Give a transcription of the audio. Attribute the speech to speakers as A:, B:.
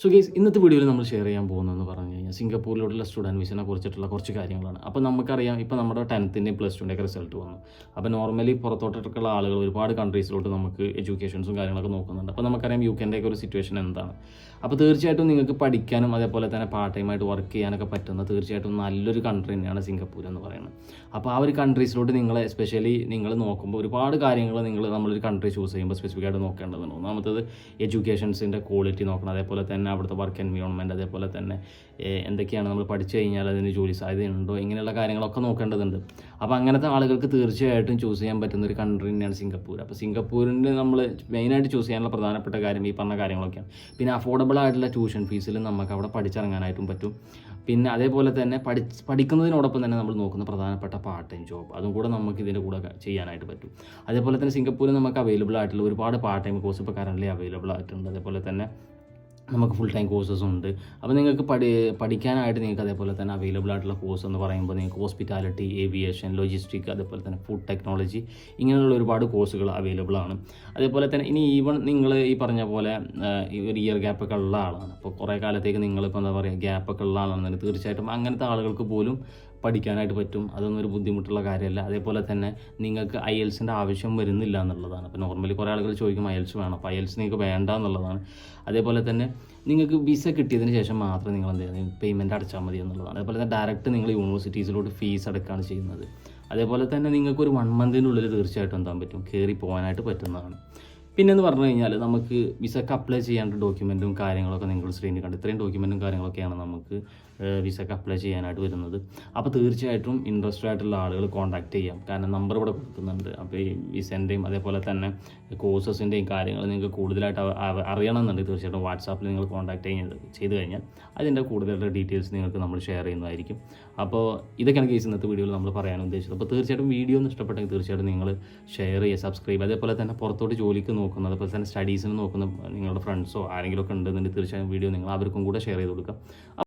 A: So guys ഇന്നത്തെ വീഡിയോയിൽ നമ്മൾ ഷെയർ ചെയ്യാൻ പോകുന്നതെന്ന് പറഞ്ഞു കഴിഞ്ഞാൽ സിംഗപ്പൂരിലോട്ടുള്ള സ്റ്റുഡൻറ്റ് വിസിനെ കുറിച്ചിട്ടുള്ള കുറച്ച് കാര്യങ്ങളാണ്. അപ്പോൾ നമുക്കറിയാം ഇപ്പോൾ നമ്മുടെ 10th പ്ലസ് ടുവിൻ്റെയൊക്കെ റിസൾട്ട് വന്നു. അപ്പോൾ നോർമലി പുറത്തോട്ടൊക്കെയുള്ള ആളുകൾ ഒരുപാട് കൺട്രീസിലോട്ട് നമുക്ക് എഡ്യൂക്കേഷൻസും കാര്യങ്ങളൊക്കെ നോക്കുന്നുണ്ട്. അപ്പോൾ നമുക്കറിയാം യുകെൻ്റെയൊക്കെ ഒരു സിറ്റുവേഷൻ എന്താണ്. അപ്പോൾ തീർച്ചയായിട്ടും നിങ്ങൾക്ക് പഠിക്കാനും അതേപോലെ തന്നെ പാർട്ട് ടൈമായിട്ട് വർക്ക് ചെയ്യാനൊക്കെ പറ്റുന്ന തീർച്ചയായിട്ടും നല്ലൊരു കൺട്രി തന്നെയാണ് സിംഗപ്പൂർ എന്ന് പറയുന്നത്. അപ്പോൾ ആ ഒരു കൺട്രീസിലോട്ട് നിങ്ങൾ എസ്പെഷ്യലി നിങ്ങൾ നോക്കുമ്പോൾ ഒരുപാട് കാര്യങ്ങൾ നമ്മളൊരു കൺട്രി ചൂസ് ചെയ്യുമ്പോൾ സ്പെസിഫിക് ആയിട്ട് നോക്കേണ്ടതുണ്ട്. ഒന്നാമത്തത് എഡ്യൂക്കേഷൻസിൻ്റെ ക്വാളിറ്റി നോക്കണം, അതേപോലെ തന്നെ അവിടുത്തെ വർക്ക് എൻവയോൺമെൻറ്റ്, അതേപോലെ തന്നെ എന്തൊക്കെയാണ് നമ്മൾ പഠിച്ചു കഴിഞ്ഞാൽ അതിന് ജോലി സാധ്യതയുണ്ടോ, ഇങ്ങനെയുള്ള കാര്യങ്ങളൊക്കെ നോക്കേണ്ടതുണ്ട്. അപ്പോൾ അങ്ങനത്തെ ആളുകൾക്ക് തീർച്ചയായിട്ടും ചൂസ് ചെയ്യാൻ പറ്റുന്ന ഒരു കൺട്രി തന്നെയാണ് സിംഗപ്പൂർ. അപ്പോൾ സിംഗപ്പൂരിൻ്റെ നമ്മൾ മെയിനായിട്ട് ചൂസ് ചെയ്യാനുള്ള പ്രധാനപ്പെട്ട കാര്യം ഈ പറഞ്ഞ കാര്യങ്ങളൊക്കെയാണ്. പിന്നെ അഫോർഡബിൾ ആയിട്ടുള്ള ട്യൂഷൻ ഫീസിൽ നമുക്ക് അവിടെ പഠിച്ചിറങ്ങാനായിട്ടും പറ്റും. പിന്നെ അതേപോലെ തന്നെ പഠിക്കുന്നതിനോടൊപ്പം തന്നെ നമ്മൾ നോക്കുന്ന പ്രധാനപ്പെട്ട പാർട്ട് ടൈം ജോബ് അതും കൂടെ നമുക്ക് ഇതിൻ്റെ കൂടെ ചെയ്യാനായിട്ട് പറ്റും. അതേപോലെ തന്നെ സിംഗപ്പൂരിൽ നമുക്ക് അവൈലബിൾ ആയിട്ടുള്ള ഒരുപാട് പാർട്ട് ടൈം കോഴ്സ് ഇപ്പോൾ കറൻ്റ് അവൈലബിൾ ആയിട്ടുണ്ട്. അതേപോലെ തന്നെ നമുക്ക് ഫുൾ ടൈം കോഴ്സസ് ഉണ്ട്. അപ്പോൾ നിങ്ങൾക്ക് പഠിക്കാനായിട്ട് നിങ്ങൾക്ക് അതേപോലെ തന്നെ അവൈലബിൾ ആയിട്ടുള്ള കോഴ്സ് എന്ന് പറയുമ്പോൾ നിങ്ങൾക്ക് ഹോസ്പിറ്റാലിറ്റി, ഏവിയേഷൻ, ലോജിസ്റ്റിക്, അതേപോലെ തന്നെ ഫുഡ് ടെക്നോളജി, ഇങ്ങനെയുള്ള ഒരുപാട് കോഴ്സുകൾ അവൈലബിൾ ആണ്. അതേപോലെ തന്നെ ഇനി ഈവൺ നിങ്ങൾ ഈ പറഞ്ഞ പോലെ ഒരു ഇയർ ഗ്യാപ്പൊക്കെ ഉള്ള ആളാണ്, അപ്പോൾ കുറേ കാലത്തേക്ക് നിങ്ങളിപ്പോൾ എന്താ പറയുക ഗ്യാപ്പൊക്കെ ഉള്ള ആളാണെന്നുണ്ടെങ്കിൽ തീർച്ചയായിട്ടും അങ്ങനത്തെ ആളുകൾക്ക് പോലും പഠിക്കാനായിട്ട് പറ്റും. അതൊന്നും ഒരു ബുദ്ധിമുട്ടുള്ള കാര്യമല്ല. അതേപോലെ തന്നെ നിങ്ങൾക്ക് IELTSൻ്റെ ആവശ്യം വരുന്നില്ല എന്നുള്ളതാണ്. അപ്പോൾ നോർമലി കുറേ ആളുകൾ ചോദിക്കും IELTS വേണം, അപ്പോൾ IELTS നിങ്ങൾക്ക് വേണ്ട എന്നുള്ളതാണ്. അതേപോലെ തന്നെ നിങ്ങൾക്ക് വിസ കിട്ടിയതിന് ശേഷം മാത്രം നിങ്ങൾ എന്ത് ചെയ്യുന്നത് പേയ്മെൻറ്റ് അടച്ചാൽ മതി എന്നുള്ളതാണ്. അതേപോലെ തന്നെ ഡയറക്റ്റ് നിങ്ങൾ യൂണിവേഴ്സിറ്റീസിലോട്ട് ഫീസ് അടക്കുകയാണ് ചെയ്യുന്നത്. അതേപോലെ തന്നെ നിങ്ങൾക്ക് ഒരു 1 മന്തിനുള്ളിൽ തീർച്ചയായിട്ടും എന്താൻ പറ്റും കയറി പോകാനായിട്ട് പറ്റുന്നതാണ്. പിന്നെന്ന് പറഞ്ഞു കഴിഞ്ഞാൽ നമുക്ക് വിസക്ക് അപ്ലൈ ചെയ്യാനുള്ള ഡോക്യുമെൻറ്റും കാര്യങ്ങളൊക്കെ നിങ്ങൾ സ്ക്രീനിൽ കണ്ട് ഇത്രയും ഡോക്യുമെൻറ്റും കാര്യങ്ങളൊക്കെയാണ് നമുക്ക് വിസക്ക് അപ്ലൈ ചെയ്യാനായിട്ട് വരുന്നത്. അപ്പോൾ തീർച്ചയായിട്ടും ഇൻട്രസ്റ്റഡ് ആയിട്ടുള്ള ആളുകൾ കോൺടാക്ട് ചെയ്യാം, കാരണം നമ്പർ ഇവിടെ കൊടുക്കുന്നുണ്ട്. അപ്പോൾ ഈ വിസൻ്റെയും അതേപോലെ തന്നെ കോഴ്സസിൻ്റെയും കാര്യങ്ങൾ നിങ്ങൾക്ക് കൂടുതലായിട്ട് അറിയണമെന്നുണ്ടെങ്കിൽ തീർച്ചയായിട്ടും വാട്സാപ്പിൽ നിങ്ങൾ കോൺടാക്ട് ചെയ്ത് കഴിഞ്ഞാൽ അതിൻ്റെ കൂടുതലായിട്ട് ഡീറ്റെയിൽസ് നിങ്ങൾക്ക് നമ്മൾ ഷെയർ ചെയ്യുന്നതായിരിക്കും. അപ്പോൾ ഇതൊക്കെയാണ് കേസ് ഇന്നത്തെ വീഡിയോയിൽ നമ്മൾ പറയാൻ ഉദ്ദേശിച്ചത്. അപ്പോൾ തീർച്ചയായിട്ടും വീഡിയോ ഒന്ന് ഇഷ്ടപ്പെട്ടെങ്കിൽ തീർച്ചയായിട്ടും നിങ്ങൾ ഷെയർ ചെയ്യുക, സബ്സ്ക്രൈബ്. അതേപോലെ തന്നെ പുറത്തോട്ട് ജോലിക്ക് നോക്കുന്നത്, അതുപോലെ തന്നെ സ്റ്റഡീസിന് നോക്കുന്ന നിങ്ങളുടെ ഫ്രണ്ട്സോ ആരെങ്കിലും ഒക്കെ ഉണ്ടെന്നുണ്ടെങ്കിൽ തീർച്ചയായും വീഡിയോ നിങ്ങൾ അവർക്കും കൂടെ ഷെയർ ചെയ്ത് കൊടുക്കുക.